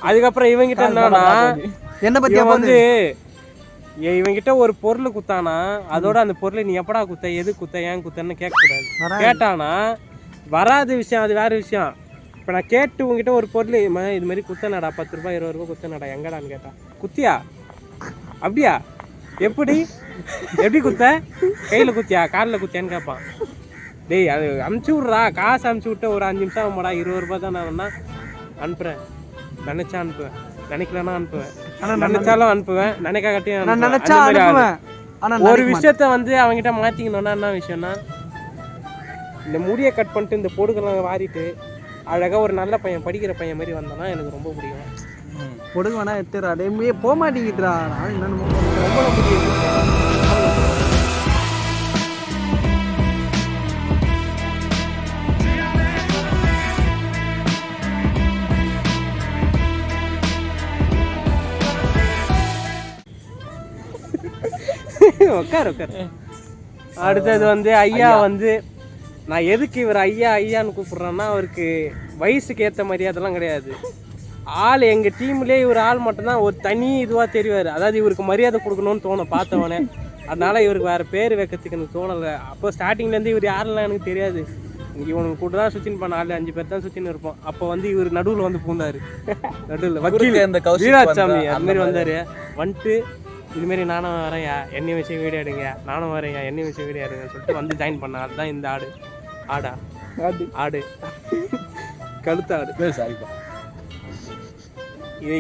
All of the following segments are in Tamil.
அதுக்கப்புறம் இவங்கிட்ட என்னன்னா என்ன பத்தி வந்து இவங்கிட்ட ஒரு பொருள் குத்தானா அதோட அந்த பொருளை நீ எப்படா குத்த எது குத்த ஏன் குத்தன்னு கேட்கக்கூடாது. கேட்டானா வராத விஷயம், அது வேற விஷயம். இப்போ நான் கேட்டு உங்ககிட்ட ஒரு பொருள் இது மாதிரி குத்தனடா 10 ரூபாய் 20 ரூபாய் குத்தனடா எங்கடான்னு கேட்டா குத்தியா அப்படியா எப்படி குத்த கையில் குத்தியா காலில் குத்தியான்னு கேட்பான். டேய் அது அமுச்சு விட்றா, காசு அமுச்சு விட்டு ஒரு 5 நிமிஷம் ஆகும்டா, 20 ரூபாய் தான் நான் அனுப்புகிறேன், நினைச்சா அனுப்புவேன், நினைக்கலன்னா அனுப்புவேன், நினைச்சாலும் அனுப்புவேன், நினைக்காட்டியும் ஒரு விஷயத்த வந்து அவங்ககிட்ட மாற்றிக்கணும்னா என்ன விஷயம்னா இந்த முடியை கட் பண்ணிட்டு இந்த பொடுகெல்லாம் வாரிட்டு அழகாக ஒரு நல்ல பையன் படிக்கிற பையன் மாதிரி வந்தோன்னா எனக்கு ரொம்ப பிடிக்கும். பொடுகு வேணா எடுத்துறா டே போக மாட்டேங்கிட்டுறா என்னன்னு ரொம்ப உட்காரு. அடுத்தது வந்து ஐயா வந்து நான் எதுக்கு இவர் ஐயான்னு கூப்பிட்றேன்னா அவருக்கு வயசுக்கு ஏற்ற மரியாதைலாம் கிடையாது. ஆள் எங்கள் டீம்லேயே இவர் ஆள் மட்டும்தான் ஒரு தனி இதுவாக தெரிவார். அதாவது இவருக்கு மரியாதை கொடுக்கணும்னு தோணும் பார்த்தவொடனே. அதனால் இவருக்கு வேறு பேர் வைக்கிறதுக்கு எனக்கு தோணலை. அப்போ ஸ்டார்டிங்லேருந்து இவர் யாரெல்லாம் எனக்கு தெரியாது. இவனுக்கு கூட தான் சுற்றின்னு பண்ண 4-5 பேர் தான் சுற்றின்னு இருப்போம். அப்போ வந்து இவர் நடுவில் வந்து பூந்தார். நடுவில் வக்கீல் இந்த வீராசாமி அதுமாரி வந்தார். வந்துட்டு இதுமாரி நானும் வரேன்யா என்னையும் வச்சு வீடியோ எடுங்க, நானும் வரேன்யா என்னையும் வச்சு வீடியோ எடுங்கன்னு சொல்லிட்டு வந்து ஜாயின் பண்ணேன். அதுதான் இந்த ஆடு கழுத்தாடு. சரிப்பா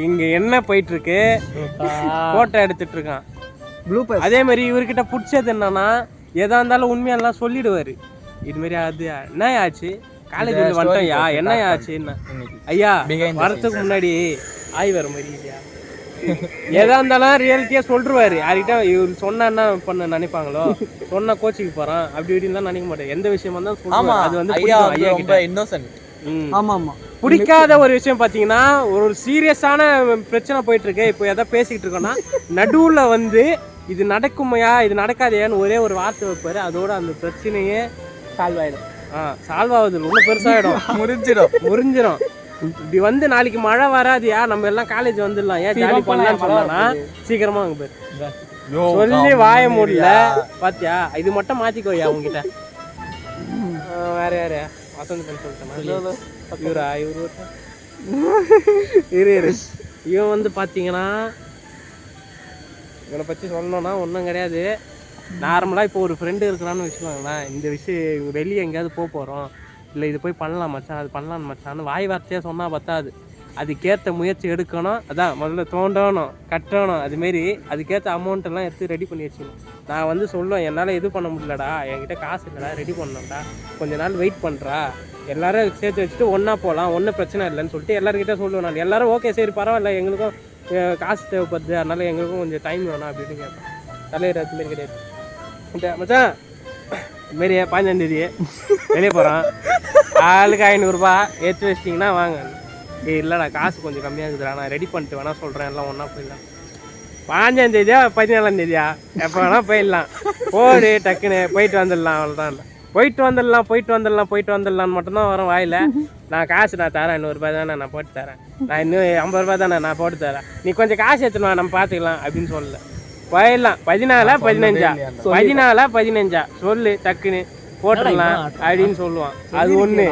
இங்க என்ன போயிட்டு இருக்கு, போட்டோ எடுத்துட்டு இருக்கான். அதே மாதிரி இவர்கிட்ட பிடிச்சது என்னன்னா எதா இருந்தாலும் உண்மையெல்லாம் சொல்லிடுவாரு. இது மாதிரி அது என்ன ஆச்சு காலேஜ் வந்துட்டோம்யா என்ன ஆச்சு என்ன ஐயா வரத்துக்கு முன்னாடி ஆய் வர மாதிரி இல்லையா எதா இருந்தாலும் ரியாலிட்டியா சொல்லிடுவாரு. யார்கிட்ட இவர் சொன்னா என்ன பண்ண நினைப்பாங்களோ, சொன்னா கோச்சிக்கு போறான் அப்படி இப்படின்னு நினைக்க மாட்டேன். எந்த விஷயமா தான் சொல்லுவாங்க. அது வந்து பிடிக்காத ஒரு விஷயம் பாத்தீங்கன்னா ஒரு சீரியஸான பிரச்சனை போயிட்டு இருக்கு. இப்போ எதாவது பேசிக்கிட்டு இருக்கோம்னா நடுவுல வந்து இது நடக்குமையா இது நடக்காதையான்னு ஒரே ஒரு வார்த்தை வைப்பாரு. அதோட அந்த பிரச்சனையே சால்வ் ஆயிடும். சால்வ் ஆகுது ரொம்ப பெருசாயிடும், முறிஞ்சிடும். இப்படி வந்து நாளைக்கு மழை வராதியா நம்ம எல்லாம் காலேஜ் வந்துடலாம் ஏன் ஜாலி பண்ணலாம்னு சொன்னா சீக்கிரமா அங்க போயிரு சொல்லி வாய முடியல பாத்தியா. இது மட்டும் மாத்திக்கோயா உங்ககிட்ட. வேற யாரு வசந்த் பண்ணி சொல்லிட்டேன். இவன் வந்து பாத்தீங்கன்னா இவனை பத்தி சொல்லணும்னா ஒன்றும் கிடையாது. நார்மலா இப்போ ஒரு ஃப்ரெண்டு இருக்கிறான்னு வச்சுக்கோங்களேன். இந்த விஷயம் வெளியே எங்கேயாவது போகிறோம் இல்லை இது போய் பண்ணலாம் மச்சான் அது பண்ணலாம் மச்சான்னு வாய் வார்த்தையாக சொன்னால் பத்தாது. அதுக்கேற்ற முயற்சி எடுக்கணும். அதான் முதல்ல தோண்டணும் கட்டணும். அதுமாரி அதுக்கேற்ற அமௌண்ட்டெல்லாம் எடுத்து ரெடி பண்ணி வச்சுக்கணும். நான் வந்து சொல்லுவேன் என்னால் இது பண்ண முடியலடா, என்கிட்ட காசு இல்லைடா, ரெடி பண்ணணும்டா, கொஞ்ச நாள் வெயிட் பண்ணுறா, எல்லோரும் சேர்த்து வச்சுட்டு ஒன்றா போகலாம், ஒன்றும் பிரச்சனை இல்லைன்னு சொல்லிட்டு எல்லாருக்கிட்ட சொல்லுவேன் நான். எல்லோரும் ஓகே சரி பரவாயில்ல எங்களுக்கும் காசு தேவைப்படுது அதனால் எங்களுக்கும் கொஞ்சம் டைம் வேணும் அப்படின்னு கேட்பேன். தலைவர் அதுமாரி கிடையாது. மச்சான் இதுமாரி 15ஆம் தேதி வெளியே போகிறான், ஆளுக்கு 500 ரூபா ஏற்றி வச்சிட்டிங்கன்னா வாங்க. இல்லைடா காசு கொஞ்சம் கம்மியாக இருக்குதுடா, நான் ரெடி பண்ணிட்டு வேணா சொல்கிறேன், எல்லாம் ஒன்றா போயிடலாம். 15ஆம் தேதியா 14ஆம் தேதியா எப்போ வேணால் போயிடலாம். போடு டக்குன்னு போயிட்டு வந்துடலாம். அவ்வளோதான். போயிட்டு வந்துடலான்னு மட்டும்தான் வரும் வாயில். நான் காசு நான் தரேன் 100 ரூபாய் தானே நான் போட்டு தரேன், நான் இன்னும் 50 ரூபாய் தானே நான் போட்டு தரேன், நீ கொஞ்சம் காசு எடுத்துனா நம்ம பார்த்துக்கலாம் அப்படின்னு சொல்லல. போயிடலாம். 14 15 சொல்லு டக்குன்னு போட்டுடலாம் அப்படின்னு சொல்லுவான். அது ஒன்று.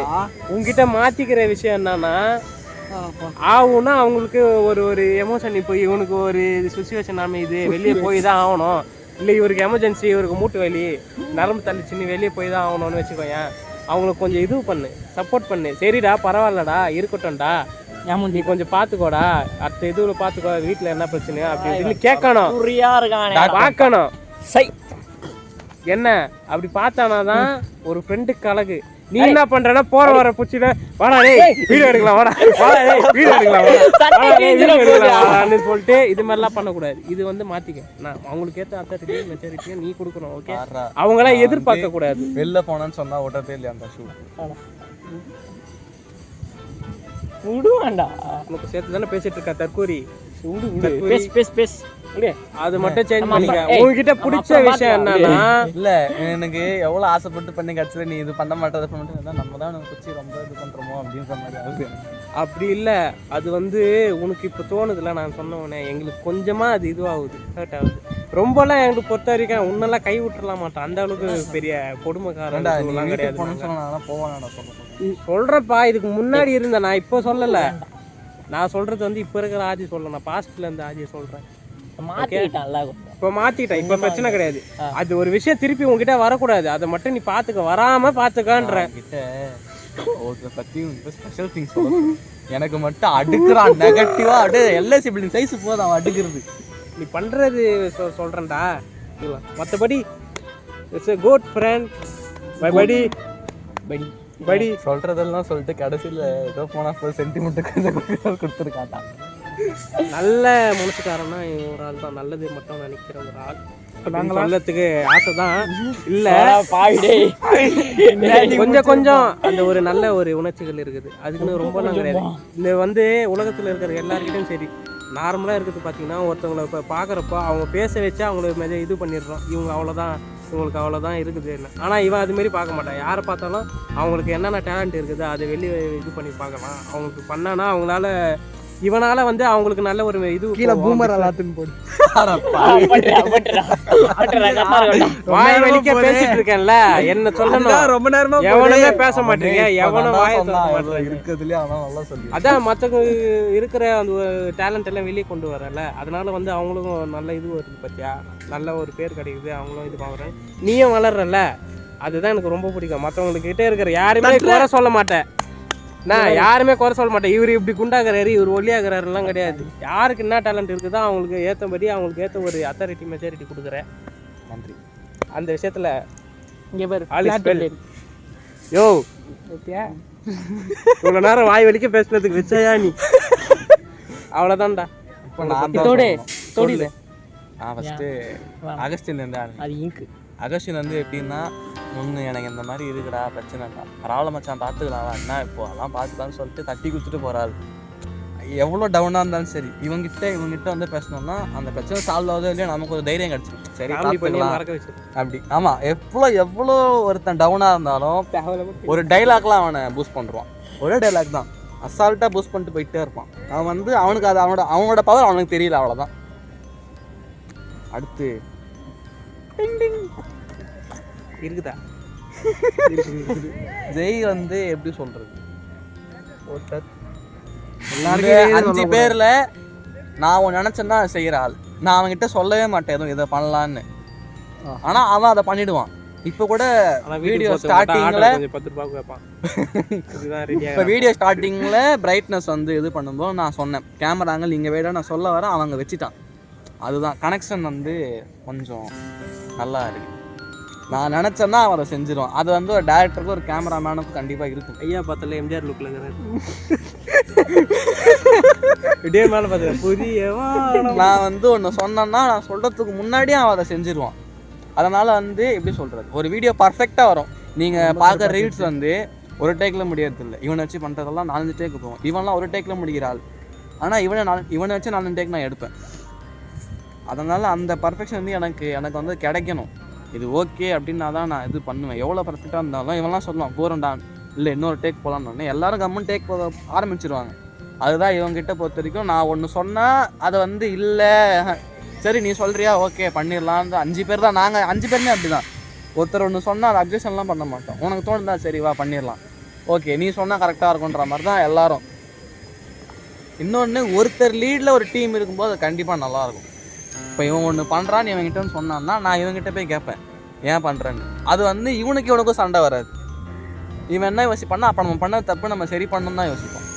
உங்ககிட்ட மாற்றிக்கிற விஷயம் என்னன்னா ஆகும்னா அவங்களுக்கு ஒரு எமோஷன். இப்போ இவனுக்கு ஒரு சுச்சுவேஷன் அமையுது வெளியே போய் தான் ஆகணும், இல்லை இவருக்கு எமர்ஜென்சி இவருக்கு மூட்டு வலி நரம்பு தள்ளிச்சின்னு வெளியே போய் தான் ஆகணும்னு வச்சுக்கோங்க. அவங்களுக்கு கொஞ்சம் இது பண்ணு, சப்போர்ட் பண்ணு. சரிடா பரவாயில்லடா இருக்கட்டும்டா, நீ கொஞ்சம் பார்த்துக்கோடா, அடுத்த இதுவில் பார்த்துக்கோ, வீட்டில் என்ன பிரச்சனை அப்படின்னு கேட்கணும், பார்க்கணும். என்ன அப்படி பார்த்தானாதான் ஒரு ஃப்ரெண்டுக்கு அழகு. நீ என்ன பண்றனா போற வர புடிச்சிட வாடா டேய் வீடியோ எடுக்கலாம், வாடா வீடியோ எடுக்கலாம்னு சொல்லிட்டு இது மாதிரிலாம் பண்ணக்கூடாது. இது வந்து மாத்திக்க. நான் அவங்களுக்கு ஏற்ற அத்தாரிட்டியும் மெச்சூரிட்டியும் நீ கொடுக்கணும். ஓகே அவங்களாம் எதிர்பார்க்க கூடாது. வெளில போனான்னு சொன்னா ஓட்டத்தே இல்லையா அந்த ஷூ விடுவாண்டா. உனக்கு சேர்த்து தானே பேசிட்டு இருக்கா தற்கூரி. பேசு அது மட்டும் சேஞ்ச் பண்ணிக்க. உங்ககிட்ட பிடிச்ச விஷயம் என்னன்னா இல்லை எனக்கு எவ்வளோ ஆசைப்பட்டு பண்ணி கிடச்சது நீ இது பண்ண மாட்டேன் அதை பண்ணிட்டு நம்ம தான் எனக்கு பிடிச்சி ரொம்ப இது பண்ணுறோமோ அப்படின்ற மாதிரி ஆகுது. அப்படி இல்லை, அது வந்து உனக்கு இப்போ தோணுதுல. நான் சொன்னவனே எங்களுக்கு கொஞ்சமாக அது இதுவாகுது, ஹர்ட் ஆகுது. ரொம்பலாம் எங்களுக்கு பொறுத்த வரைக்கும் உன்னெல்லாம் கை விட்டுறலாம் மாட்டேன். அந்த அளவுக்கு பெரிய கொடுமைக்காரன் கிடையாது. சொல்கிறப்பா, இதுக்கு முன்னாடி இருந்தேன் நான், இப்போ சொல்லலை. நான் சொல்கிறது வந்து இப்போ இருக்கிற ஆதி சொல்ல, நான் பாஸ்ட்ல இருந்த ஆதியை சொல்கிறேன். இப்போ மாற்றிட்டேன், இப்போ பிரச்சனை கிடையாது. அது ஒரு விஷயம் திருப்பி உங்ககிட்ட வரக்கூடாது, அதை மட்டும் நீ பார்த்துக்க, வராமல் பார்த்துக்கான்ற கிட்ட ஒருத்தரை பற்றி ஸ்பெஷல் திங்ஸ் எனக்கு மட்டும் அடுக்குறான் நெகட்டிவா. அப்படியே எல்லா சிபிலிங் சைஸ் போதும் அவன் அடுக்கிறது. நீ பண்ணுறது சொல்கிறேன்டா. மற்றபடி it's a good friend my படி படி சொல்கிறதெல்லாம் சொல்லிட்டு கடைசியில் ஏதோ போனால் சென்டிமெண்ட்டுக்கு கொடுத்துருக்காட்டான். நல்ல மனசுக்காரன்னா ஒரு ஆள் தான், நல்லது மட்டும் நினைக்கிற ஒரு ஆள். சொல்லத்துக்கு ஆசை தான் இல்லை, கொஞ்சம் அந்த ஒரு நல்ல ஒரு உணர்ச்சிகள் இருக்குது. அதுக்குன்னு ரொம்பலாம் கிடையாது. இந்த வந்து உலகத்தில் இருக்கிற எல்லாருக்கிட்டையும் சரி நார்மலாக இருக்குது. பார்த்தீங்கன்னா ஒருத்தவங்களை இப்போ பார்க்குறப்போ அவங்க பேச வச்சு அவங்களுக்கு இது பண்ணிடுறோம், இவங்க அவ்வளோதான், இவங்களுக்கு அவ்வளோதான் இருக்குது இல்லை. ஆனால் இவன் அதுமாரி பார்க்க மாட்டான். யாரை பார்த்தாலும் அவங்களுக்கு என்னென்ன டேலண்ட் இருக்குது அதை வெளியே இது பண்ணி பார்க்கலாம். அவங்களுக்கு பண்ணானா அவங்களால இவனால வந்து அவங்களுக்கு நல்ல ஒரு இது கீழே பூமர் எல்லாத்துன்னு போடு. வாய் வலிக்க பேசிட்டு இருக்கேன்ல, என்ன சொல்லணும். ரொம்ப நேரமா எவனுமே பேச மாட்டீங்க, எவனும் வாய இருக்கிறதுலே அவன் நல்லா சொல்லி அதான் மற்றவங்க இருக்கிற அந்த டேலண்ட் எல்லாம் வெளியே கொண்டு வரல. அதனால வந்து அவங்களுக்கும் நல்ல இது வருது. பத்தியா, நல்ல ஒரு பேர் கிடைக்குது, அவங்களும் இது பார்க்குறேன். நீயும் வளர்றல, அதுதான் எனக்கு ரொம்ப பிடிக்கும். மற்றவங்களுக்கு கிட்டே இருக்கிற யாருமே குறை சொல்ல மாட்டேன் நான், யாருமே குறை சொல்ல மாட்டேன். இவர் இப்படி குண்டாகிறாரு, இவர் ஒல்லியாகிறாருலாம் கிடையாது. யாருக்கு என்ன டேலண்ட் இருக்குதோ அவங்களுக்கு ஏற்றபடி அவங்களுக்கு ஏற்ற ஒரு அத்தாரிட்டி மெஜாரிட்டி கொடுக்குறேன். நன்றி. அந்த விஷயத்தில் இங்கே பேர் யோ இவ்வளோ நேரம் வாய் வலிக்க பேசுனதுக்கு வச்சாயா நீ? அவ்வளோதான்டா. இப்போ நான் ஃபஸ்ட்டு அகஸ்டின்லேருந்து அது இங்கு அகஸ்டின் வந்து எப்படின்னா, ஒன்று எனக்கு இந்த மாதிரி இருக்குடா பிரச்சனைடா, பரவாயில்ல மச்சான் பார்த்துக்கலாம், என்ன இப்போ அதெல்லாம் பார்த்துக்கலான்னு சொல்லிட்டு தட்டி கொடுத்துட்டு போகிறாரு. எவ்வளோ டவுனாக இருந்தாலும் சரி இவங்ககிட்ட வந்து பேசணும்னா அந்த பிரச்சனை சால்வ் ஆகுதோ இல்லையா நமக்கு ஒரு தைரியம் கிடச்சிடும். சரி பார்த்துக்கலாம் அப்படி. ஆமாம், எவ்வளோ ஒருத்தன் டவுனாக இருந்தாலும் ஒரு டைலாக்லாம் அவனை பூஸ்ட் பண்ணுறான். ஒரே டைலாக் தான் அசால்ட்டாக பூஸ்ட் பண்ணிட்டு போயிட்டே இருப்பான். அவன் வந்து அவனுக்கு அது அவனோட பவர் அவனுக்கு தெரியல, அவ்வளோதான். அடுத்து இருக்குதா ஜெய் வந்து எப்படி சொல்றது, எல்லாமே 5 பேர்ல நான் ஒன்று நினைச்சேன்னா செய்யற ஆள். நான் அவன்கிட்ட சொல்லவே மாட்டேன் எதுவும் இதை பண்ணலான்னு, ஆனா அவன் அதை பண்ணிடுவான். இப்போ கூட வீடியோ ஸ்டார்டிங்ல பிரைட்னஸ் வந்து இது பண்ணும்போது நான் சொன்னேன் கேமராங்க இங்கே வேட நான் சொல்ல வர அவங்க வச்சுட்டான். அதுதான் கனெக்ஷன் வந்து கொஞ்சம் நல்லா இருக்கு. நான் நினச்சேன்னா அவன் அதை செஞ்சிருவான். அது வந்து ஒரு டேரக்டருக்கு ஒரு கேமராமேனுக்கும் கண்டிப்பாக இருக்கும். ஐயா பார்த்தல எம்ஜிஆர் லுக்கில் இருக்கிறாரு, விடிய மேலே பார்த்தேன் புரியவா. நான் வந்து ஒன்று சொன்னேன்னா நான் சொல்கிறதுக்கு முன்னாடியே அவன் அதை செஞ்சிருவான். அதனால் வந்து எப்படி சொல்கிறது, ஒரு வீடியோ பர்ஃபெக்டாக வரும். நீங்கள் பார்க்குற ரீல்ஸ் வந்து ஒரு டேக்கில் முடியறது இல்லை. இவனை வச்சு பண்ணுறதெல்லாம் 4 டேக்கு போகும். இவன்லாம் ஒரு டேக்கில் முடிக்கிற ஆள். ஆனால் இவனை வச்சு 4 டேக் நான் எடுப்பேன். அதனால் அந்த பர்ஃபெக்ஷன் வந்து எனக்கு வந்து கிடைக்கணும். இது ஓகே அப்படின்னா தான் நான் இது பண்ணுவேன். எவ்வளோ பர்ஃபெக்டாக இருந்தாலும் இவெல்லாம் சொல்லுவான் போகிறேன்டா, இல்லை இன்னொரு டேக் போகலான்னு. எல்லோரும் கம்மன் டேக் போக ஆரம்பிச்சிருவாங்க. அதுதான் இவங்ககிட்ட பொறுத்த வரைக்கும். நான் ஒன்று சொன்னால் அதை வந்து இல்லை சரி நீ சொல்கிறியா ஓகே பண்ணிடலான்னு 5 பேர் தான். நாங்கள் 5 பேருமே அப்படி தான். ஒருத்தர் ஒன்று சொன்னால் அதை அப்ஜெக்ஷன்லாம் பண்ண மாட்டோம். உனக்கு தோணுதா சரி வா பண்ணிடலாம், ஓகே நீ சொன்னால் கரெக்டாக இருக்குன்ற மாதிரி தான் எல்லோரும். இன்னொன்று ஒருத்தர் லீடில் ஒரு டீம் இருக்கும்போது அது கண்டிப்பாக நல்லாயிருக்கும். இப்போ இவன் ஒன்று பண்ணுறான்னு இவங்கிட்டன்னு சொன்னான்னா நான் இவங்ககிட்ட போய் கேட்பேன் ஏன் பண்ணுறேன்னு. அது வந்து இவனுக்கும் சண்டை வராது. இவன் என்ன யோசிப்பான்னா அப்போ நம்ம பண்ண தப்பு நம்ம சரி பண்ணணும் தான் யோசிப்போம்.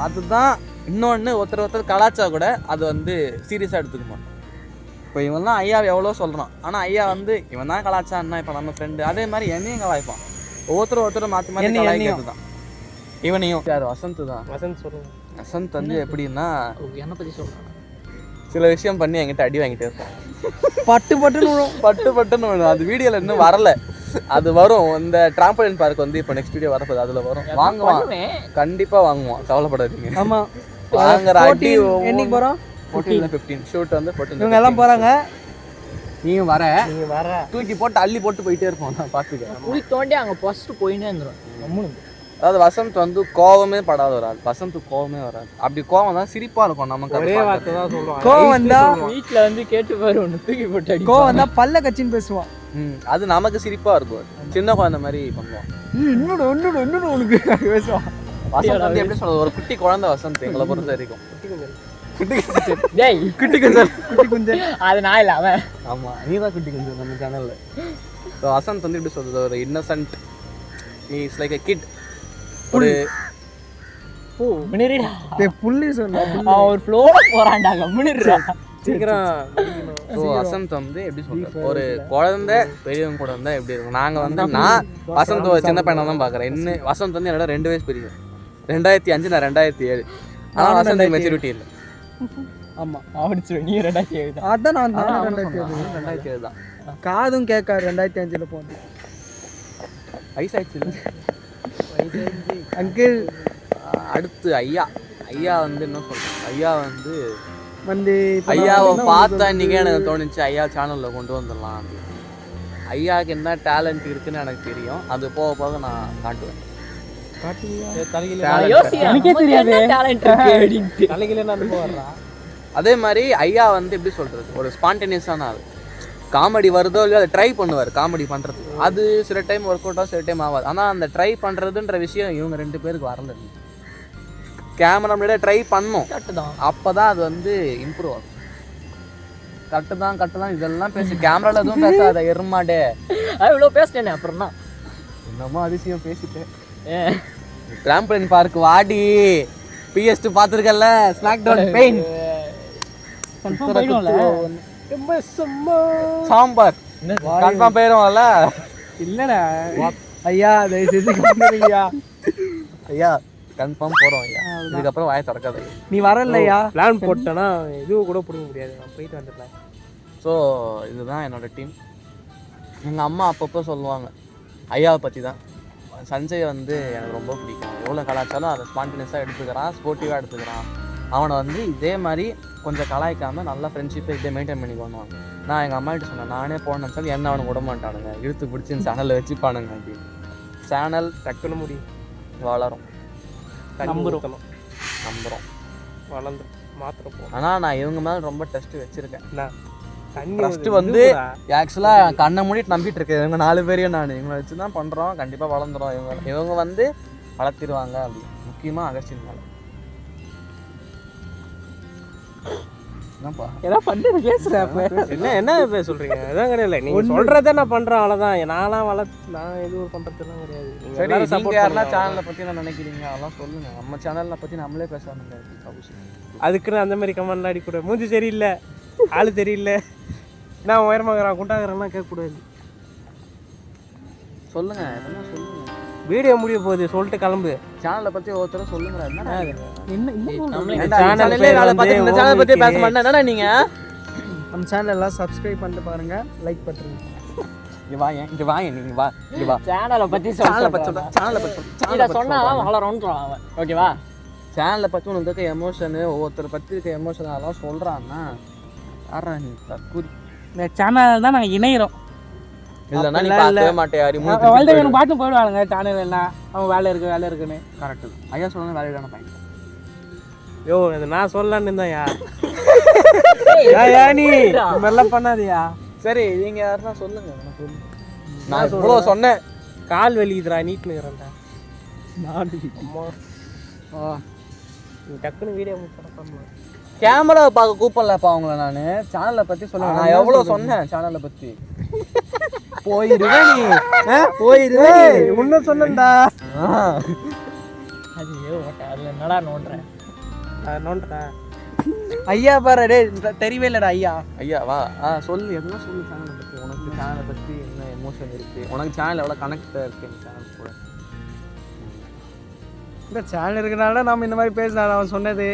அதுதான். இன்னொன்று ஒருத்தர் கலாச்சா கூட அது வந்து சீரியஸாக எடுத்துக்க மாட்டோம். இப்போ இவன்லாம் ஐயாவை எவ்வளோ சொல்கிறான், ஆனால் ஐயா வந்து இவன் தான் கலாச்சான்னா இப்போ நம்ம ஃப்ரெண்டு அதே மாதிரி என்னையும் கலாய்ப்பான். ஒவ்வொருத்தர் மாற்றி மாற்றி கலாய்க்கிறது தான். இவனையும் யார் வசந்த் தான். வசந்த் வந்து எப்படின்னா என்னை பற்றி சொல்கிறான், சில விஷயம் பண்ணி என்கிட்ட அடி வாங்கிட்டே இருப்பான். பட்டு பட்டுன்னு விழும். அது வீடியோவில் இன்னும் வரல, அது வரும். இந்த டிராம்பலின் பார்க் வந்து இப்போ நெக்ஸ்ட் வீடியோ வரப்போகுது, அதில் வரும். வாங்குவான், கண்டிப்பாக வாங்குவான், கவலைப்படாதீங்க. ஆமாம், வாங்குற அடி என்னைக்கு போகிறோம் 14 15 ஷூட் வந்து 14 இவங்க எல்லாம் போகிறாங்க. நீயும் வர நீங்க வர தூக்கி போட்டு அள்ளி போட்டு போயிட்டே இருப்போம் நான் பார்த்துக்க. குழி தோண்டி அங்கே ஃபஸ்ட்டு போயினே இருந்துடும் நம்மளுக்கு. அதாவது வசந்த் வந்து கோவமே படாத ஒரு ஆள். வசந்த் கோவமே வராது. அப்படி கோவம் தான் சிரிப்பா இருக்கும் நமக்கு. ஒரே வார்த்தை தான் சொல்லுவாங்க. கோவம் வந்தா வீட்டில் வந்து கேட்டு பாரு ஒன்று தூக்கி போட்டு அடி. கோவம் வந்தா பல்ல கச்சின்னு பேசுவான். அது நமக்கு சிரிப்பா இருக்கும். சின்ன குழந்தை மாதிரி பண்ணுவான். இன்னொன்று உனக்கு பேசுவான். வசந்த் வந்து எப்படி சொல்றது, ஒரு குட்டி குழந்தை வசந்த் எங்களை பொறுத்த வரைக்கும். டேய் குட்டி குஞ்சல். குட்டி குஞ்சல். அது நான் இல்லை அவன். ஆமா நீ தான் குட்டி குஞ்சல் நம்ம சேனல்ல. வசந்த் வந்து எப்படி சொல்றது, ஒரு Innocent, is like a kid. ஒரு மினிரிடா புள்ளி சொல்ல அவன் ஒரு ஃப்ளோவில் போகிறான்டா கம்மினிடுறா. சீக்கிரம் ஸோ வசந்த் வந்து எப்படி சொல்றது, ஒரு குழந்தை பெரியவங்க கூட இருந்தால் எப்படி இருக்கும். நாங்கள் வந்து நான் வசந்த் ஒரு சின்ன பையனை தான் பார்க்குறேன். இன்னும் வசந்த் வந்து என்னோட 2 வயசு பெரிய. 2005 நான் 2007. ஆனால் வசந்த் மெச்சூரிட்டி இல்லை. ஆமாம் அவடிச்சு நீ 2007 தான். அதான் நான் தான் 2007 தான். காதும் கேட்காது 2005 போனது. வயசாயிடுச்சு இல்லை அங்கிள். அடுத்து ஐயா. ஐயா வந்து என்ன சொல்றது, ஐயா வந்து வந்து ஐயாவை பார்த்தா இன்றைக்கே எனக்கு தோணுச்சு ஐயா சேனலில் கொண்டு வந்துடலாம் அப்படின்னு. ஐயாவுக்கு என்ன டேலண்ட் இருக்குன்னு எனக்கு தெரியும். அது போக போக நான் காட்டுவேன். எனக்கே தெரியாது டேலண்ட் இருக்கு அப்படின்ட்டு. தலைகில நான் போடுறா. அதே மாதிரி ஐயா வந்து எப்படி சொல்கிறது, ஒரு ஸ்பான்டேனியஸான ஆள். காமெடி வருதோ இல்லையோ அதை ட்ரை பண்ணுவார் காமெடி பண்ணுறதுக்கு. அது சில டைம் ஒர்க் அவுட் ஆகும், சில டைம் ஆகாது. ஆனால் அந்த ட்ரை பண்ணுறதுன்ற விஷயம் இவங்க 2 பேருக்கு வரல. கேமரா முன்னாடியே ட்ரை பண்ணோம், கரெக்டு தான். அப்போ தான் அது வந்து இம்ப்ரூவ் ஆகும். கரெக்டு தான் இதெல்லாம் பேசி கேமராவில் எதுவும் பேசாத எருமாடே. அது இவ்வளோ பேசிட்டேனே அப்புறம் தான் என்னமோ அதிசயம் பேசிட்டேன். டிராம்பலின் பார்க் வாடி PS2 பார்த்துருக்கல, ஸ்மாக் டவுன் பெயின் கன்ஃபார்ம் போயிடும்ல. சாம்பார் கன்ஃபார்ம் போயிடும்ல. இல்லைடா ஐயா தயவுசெய்து ஐயா ஐயா கன்ஃபார்ம் போகிறோம் ஐயா. இதுக்கப்புறம் வாயை திறக்காது. நீ வரலையா? பிளான் போட்டேன்னா இதுவும் கூட பிடிக்க முடியாது. நான் போயிட்டு வந்துடலாம். ஸோ இதுதான் என்னோட டீம். எங்கள் அம்மா அப்பப்போ சொல்லுவாங்க ஐயாவை பற்றி தான். சஞ்சய் வந்து எனக்கு ரொம்ப பிடிக்கும். எவ்வளோ கலாச்சாரம் அதை ஸ்பான்டினியஸாக எடுத்துக்கிறான், ஸ்போர்ட்டிவாக எடுத்துக்கிறான். அவனை வந்து இதே மாதிரி கொஞ்சம் கலாய்க்காமல் நல்லா ஃப்ரெண்ட்ஷிப்பை இதே மெயின்டைன் பண்ணி பண்ணுவாங்க. நான் எங்கள் அம்மாகிட்ட சொன்னேன், நானே போன நினச்சாலும் என்ன அவனை விட மாட்டானுங்க, இழுத்து பிடிச்சி இந்த சேனலில் வச்சுப்பானுங்க அப்படின்னு. சேனல் டக்குன்னு முடியும், வளரும், நம்புறோம், வளர்ந்து மாத்திரம். ஆனால் நான் இவங்க மேலே ரொம்ப டெஸ்ட்டு வச்சுருக்கேன். தண்ணி ஃபஸ்ட்டு வந்து ஆக்சுவலாக கண்ணை மூடிட்டு நம்பிட்டு இருக்கேன். இவங்க 4 பேரையும் நான் இவங்களை வச்சு தான் பண்ணுறோம். கண்டிப்பாக வளர்ந்துடும். இவங்க வந்து வளர்த்திடுவாங்க அப்படி. முக்கியமாக அகஸ்டின் மேலே என்னப்பா ஏதாவது பண்ணி பேசுகிறேன். என்ன சொல்கிறீங்க? அதான் கிடையாது, நீங்கள் சொல்கிறத நான் பண்ணுறேன், அவ்வளோதான். நான் எதுவும் பண்ணுறதுலாம் கிடையாது. சரி, நீங்கள் யாரெல்லாம் சேனலை பற்றி நான் நினைக்கிறீங்க அதெல்லாம் சொல்லுங்கள். நம்ம சேனலை பற்றி நம்மளே பேசணும். அதுக்குன்னு அந்த மாதிரி கமெண்ட்லாம் அடிக்கூடாது. மூஞ்சி சரியில்லை, ஆள் தெரியல, நான் உயரமாகறான் குண்டாகிறேன்னா கேட்கக்கூடாது. சொல்லுங்கள், எதனா சொல்லுங்கள். வீடியோ முடிய போகுது, சொல்லிட்டு கிளம்பு. சேனலை பற்றி ஒருத்தர சொல்லுங்க. இந்த சேனல் பற்றி பேச மாட்டேன். என்னடா நீங்கள் நம்ம சேனல் எல்லாம் சப்ஸ்கிரைப் பண்ணிட்டு பாருங்க, லைக் பண்ணுறீங்க. இங்கே வாங்க நீங்கள் வா. சேனலை பற்றி சொன்னா வளரும்ன்றான் அவன். ஓகேவா? சேனலை பற்றி உனக்கு இருக்க எமோஷனு, ஒவ்வொருத்தரை பற்றி இருக்க எமோஷன் அதெல்லாம் சொல்கிறான்னா யாரா நீ தற்கூரி? இந்த சேனல் தான் நாங்கள் இணையிறோம். இல்லைன்னா நீ பார்க்கவே மாட்டேன். வாழ்க்கை பாட்டு போயிடுவானுங்க சேனல் எல்லாம். அவன் வேலை இருக்குன்னு. கரெக்டு. ஐயா சொல்லுங்க, வேலையிடான பையன். யோ, இது நான் சொல்லலான்னு இருந்தாயா? நீ இதெல்லாம் பண்ணாதியா? சரி, நீங்கள் யாருன்னா சொல்லுங்க. நான் இவ்வளோ சொன்னேன். கால் வலிக்குதுடா, நீட்டுங்கிறேன்டா. டக்குன்னு வீடியோ பண்ணலாம். கேமராவை பார்க்க கூப்பிடலப்பா அவங்கள. நான் சேனலை பற்றி சொல்லுங்க. நான் எவ்வளோ சொன்னேன் சேனலை பற்றி. போயிருவேன் நீ, போயிருவேன். இன்னும் சொன்னேன்டா. அது அதில் என்னடா நோண்டுறேன். ஐயா பாரு, டே தெரியவே இல்லைடா ஐயா. ஐயா வா. சொல்லு, எதுனா சொல்லு சேனலை பற்றி. உனக்கு சேனலை பற்றி என்ன எமோஷன் இருக்குது? உனக்கு சேனல் எவ்வளோ கனெக்டாக இருக்குது இந்த சேனல் கூட? இந்த சேனல் இருக்கனால நாம் இந்த மாதிரி பேசினான். அவன் சொன்னது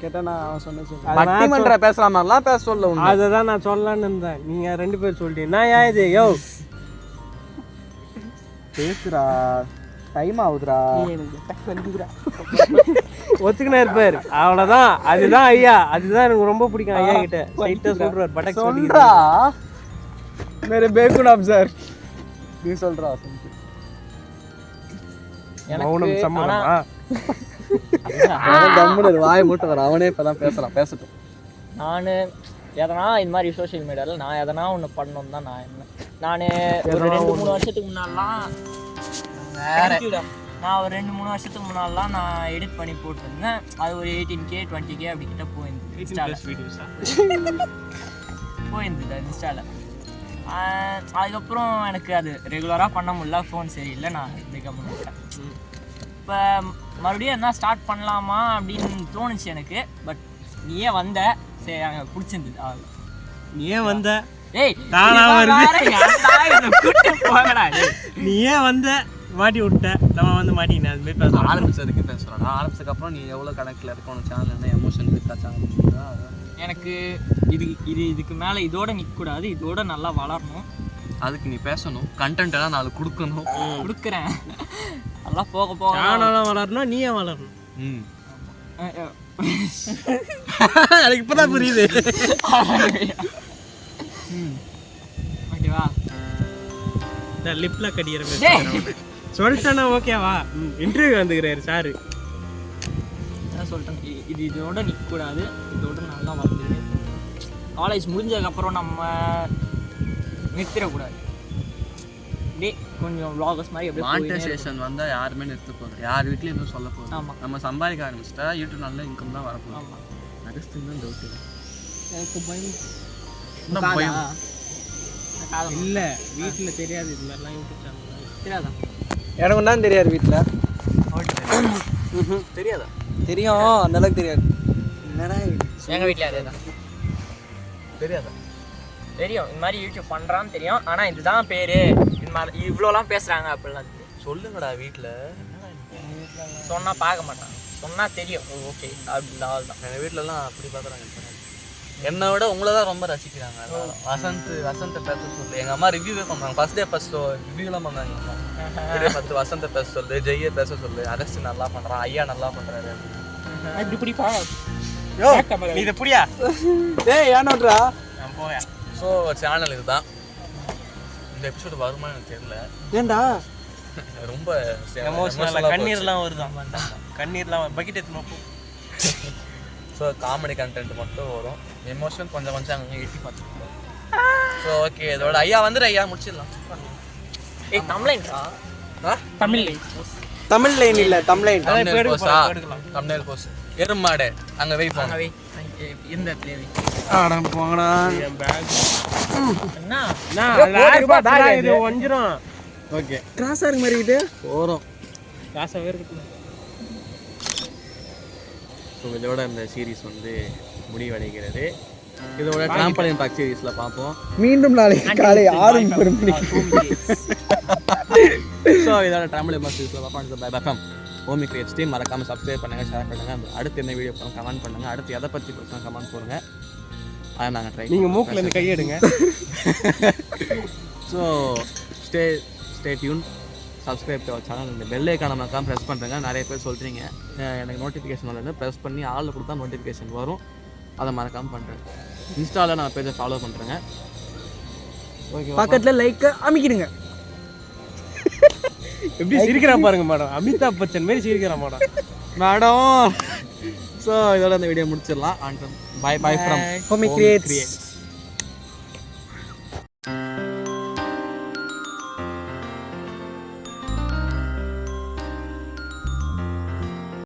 கேட்டால் நான் அவன் சொன்னது பட்டிமன்ற பேசுகிற மாதிரிலாம் பேச சொல்ல. அதை தான் நான் சொல்லலான்னு இருந்தேன். நீங்கள் 2 பேர் சொல்லிட்டீங்க. நான் ஏன் இது யோ பேசுறா, டைம் ஆகுதுடா. ஒத்துக்கினா இருப்பாரு அவ்வளவுதான். அதுதான் ஐயா, அதுதான் எனக்கு ரொம்ப பிடிக்கும் ஐயா கிட்ட. ஸ்ட்ரைட்டா சொல்றாரு பட்டக் சொல்றா मेरे बेगुनाह சார் நீ சொல்றா. மௌனம் சம்மதமா? கம்முனு வாய் மூட்டை வர அவனே இப்பதான் பேசுறான், பேசட்டும். நான் எதனா இந்த மாதிரி சோஷியல் மீடியாவில் நான் எதனா ஒன்று பண்ணணும் தான் நான் ஒரு 2-3 வருஷத்துக்கு முன்னாடிலாம் நான் ஒரு 2-3 வருஷத்துக்கு முன்னாடிலாம் நான் எடிட் பண்ணி போட்டிருந்தேன். அது ஒரு 18K 20K அப்படி கிட்ட போயிருந்தது இன்ஸ்டாவில். அதுக்கப்புறம் எனக்கு அது ரெகுலராக பண்ண முடியல, ஃபோன் சரியில்லை, நான் இப்படி கம்மிட்டேன். இப்போ மறுபடியும் என்ன ஸ்டார்ட் பண்ணலாமா அப்படின்னு தோணுச்சு எனக்கு. பட் நீ ஏன் வந்த, சரி அங்கே பிடிச்சிருந்தது. நீ ஏன் வந்த? ஏய் தானா வருது. போகடா. நீ ஏன் வந்த மாட்டி விட்ட, நம்ம வந்து மாட்டிக்கினேன். அது மாதிரி பேச ஆரம்பிச்சதுக்கு பேசுகிறேன். ஆரம்பிச்சதுக்கப்புறம் நீ எவ்வளோ கணக்கில் இருக்கணும் சேனல், என்ன எமோஷன் இருக்கா சேனல்? எனக்கு இதுக்கு மேலே இதோட நிற்கக்கூடாது, இதோட நல்லா வளரணும். அதுக்கு நீ பேசணும், கண்டென்ட் எல்லாம் நாலு கொடுக்கணும். கொடுக்குறேன். நல்லா போக போக சேனலும் வளரணும், நீ ஏன் வளரணும். எனக்கு இப்போதான் புரியுது. ஓகேவா? இந்த லிப்ல கடிக்கிற மாதிரி சொல்லிட்டேன்னா ஓகேவா? இன்டர்வியூ வந்துக்கிறாரு சாரு. சொல்லிட்டேன், இதோட நிற்கக்கூடாது, இதோட நல்லா வளர்ந்துருக்கு. காலேஜ் முடிஞ்சதுக்கப்புறம் நம்ம நிறுத்திடக்கூடாது. அப்படியே கொஞ்சம் vloggers மாதிரி அப்படியே மானிட்டைசேஷன் வந்தால் யாருமே நிறுத்த போகுது, யார் வீட்லையும் எதுவும் சொல்ல போகுது. ஆமாம், நம்ம சம்பாதிக்க ஆரம்பிச்சிட்டா யூடியூப் நல்ல இன்கம் தான் வரப்போகுது. ஆமாம். நெக்ஸ்ட் தான் டவுட். எனக்கு பயம் இல்லை, வீட்டில் தெரியாது இது மாதிரிலாம் யூடியூப் சேனல் தெரியாதா? எனக்கு தான் தெரியாது வீட்டில். தெரியாதா? தெரியும், அந்த அளவுக்கு தெரியாது. என்னடா எங்கள் வீட்டில் அதே தான். தெரியாதா? தெரியும், இந்த மாதிரி யூடியூப் பண்ணுறான்னு தெரியும். ஆனால் இதுதான் பேர், இது மாதிரி இவ்வளோலாம் பேசுகிறாங்க அப்படிலாம் சொல்லுங்கடா வீட்டில். சொன்னால் பார்க்க மாட்டாங்க, சொன்னால் தெரியும் ஓகே அப்படின்னு தான். எங்கள் வீட்டிலலாம் அப்படி பார்க்குறாங்க. என்னை விட உங்களை தான் ரொம்ப ரசிக்கிறாங்க. வசந்தை பேச சொல்லு. எங்கள் அம்மா ரிவ்யூவே பண்ணுறாங்க. ஃபர்ஸ்ட் ரிவ்யூலாம் பண்ணாங்க. ஃபஸ்ட்டு வசந்தை பேச சொல்லு, ஜெய்யை பேச சொல்லு, அகஸ்ட் நல்லா பண்ணுறான், ஐயா நல்லா பண்ணுறாரு. இப்படி பிடிப்பா நீ இதை புரியா? ஏய் ஏனோட்ரா நான் போயா. ஸோ சேனல் இதுதான். இந்த எபிசோடு வருமா எனக்கு தெரியல. ஏண்டா ரொம்ப எமோஷனலாக கண்ணீர்லாம் வருதான். கண்ணீர்லாம் பக்கெட் எடுத்துமா போ. ஸோ காமெடி கண்டென்ட் மட்டும் வரும். எமோஷன் கொஞ்சம் அங்கே எட்டி பார்த்துருக்கோம். ஸோ ஓகே, இதோட ஐயா வந்துடு, ஐயா முடிச்சிடலாம். ஏய் தமிழ்ன்றா? தமிழ் லைன் இல்லை, தமிழ்லைன். தமிழ் போஸ் எருமாடு அங்கே வெயிட் பண்ண இந்த இடத்துல ஆடா போங்கடா. என்ன இது ஒஞ்சிரும். ஓகே, கிராஸாக இருக்கு மாதிரி இது போகிறோம். காசாகவே இருக்குது. ஸோ இதோட இந்த சீரீஸ் வந்து முடிவடைகிறது. இதோட ட்ராம்பலின் பார்க் சீரீஸில் பார்ப்போம். மீண்டும் நாளைக்கு காலை 6 மணிக்கு. ஸோ இதோட ட்ராம்பலின் பார்க் சீரீஸில் பார்ப்போம். பை பக்கம் ஹோமி கிரியேட்ஸ் டீம். மறக்காமல் சப்ஸ்கிரைப் பண்ணுங்கள், ஷேர் பண்ணுங்கள். அடுத்து என்ன வீடியோ பண்ணணும் கமெண்ட் பண்ணுங்கள். அடுத்து எதை பற்றி பேசணும் கமெண்ட் போடுங்க. அதை நாங்கள் ட்ரை. நீங்கள் மூக்கில் இருந்து கையெடுங்க. So stay tuned, subscribe to our channel. இந்த பெல் ஐக்கான மறக்காம ப்ரெஸ் பண்ணுறேங்க. நிறைய பேர் சொல்கிறீங்க எனக்கு நோட்டிஃபிகேஷன் வரலன்னு. ப்ரெஸ் பண்ணி ஆளில் கொடுத்தா நோட்டிஃபிகேஷன் வரும், அதை மறக்காமல் பண்ணுறேன். இன்ஸ்டாவில் நான் பேஜை ஃபாலோ பண்ணுறேங்க. ஓகே, பக்கத்தில் லைக் அமைக்கிடுங்க. எப்படி சிரிக்கிறான் பாருங்க மேடம், அமிதாப் பச்சன் மாரி சிரிக்கிறான் மேடம். ஸோ இதோட இந்த வீடியோ முடிச்சிடலாம். By from Homi creates.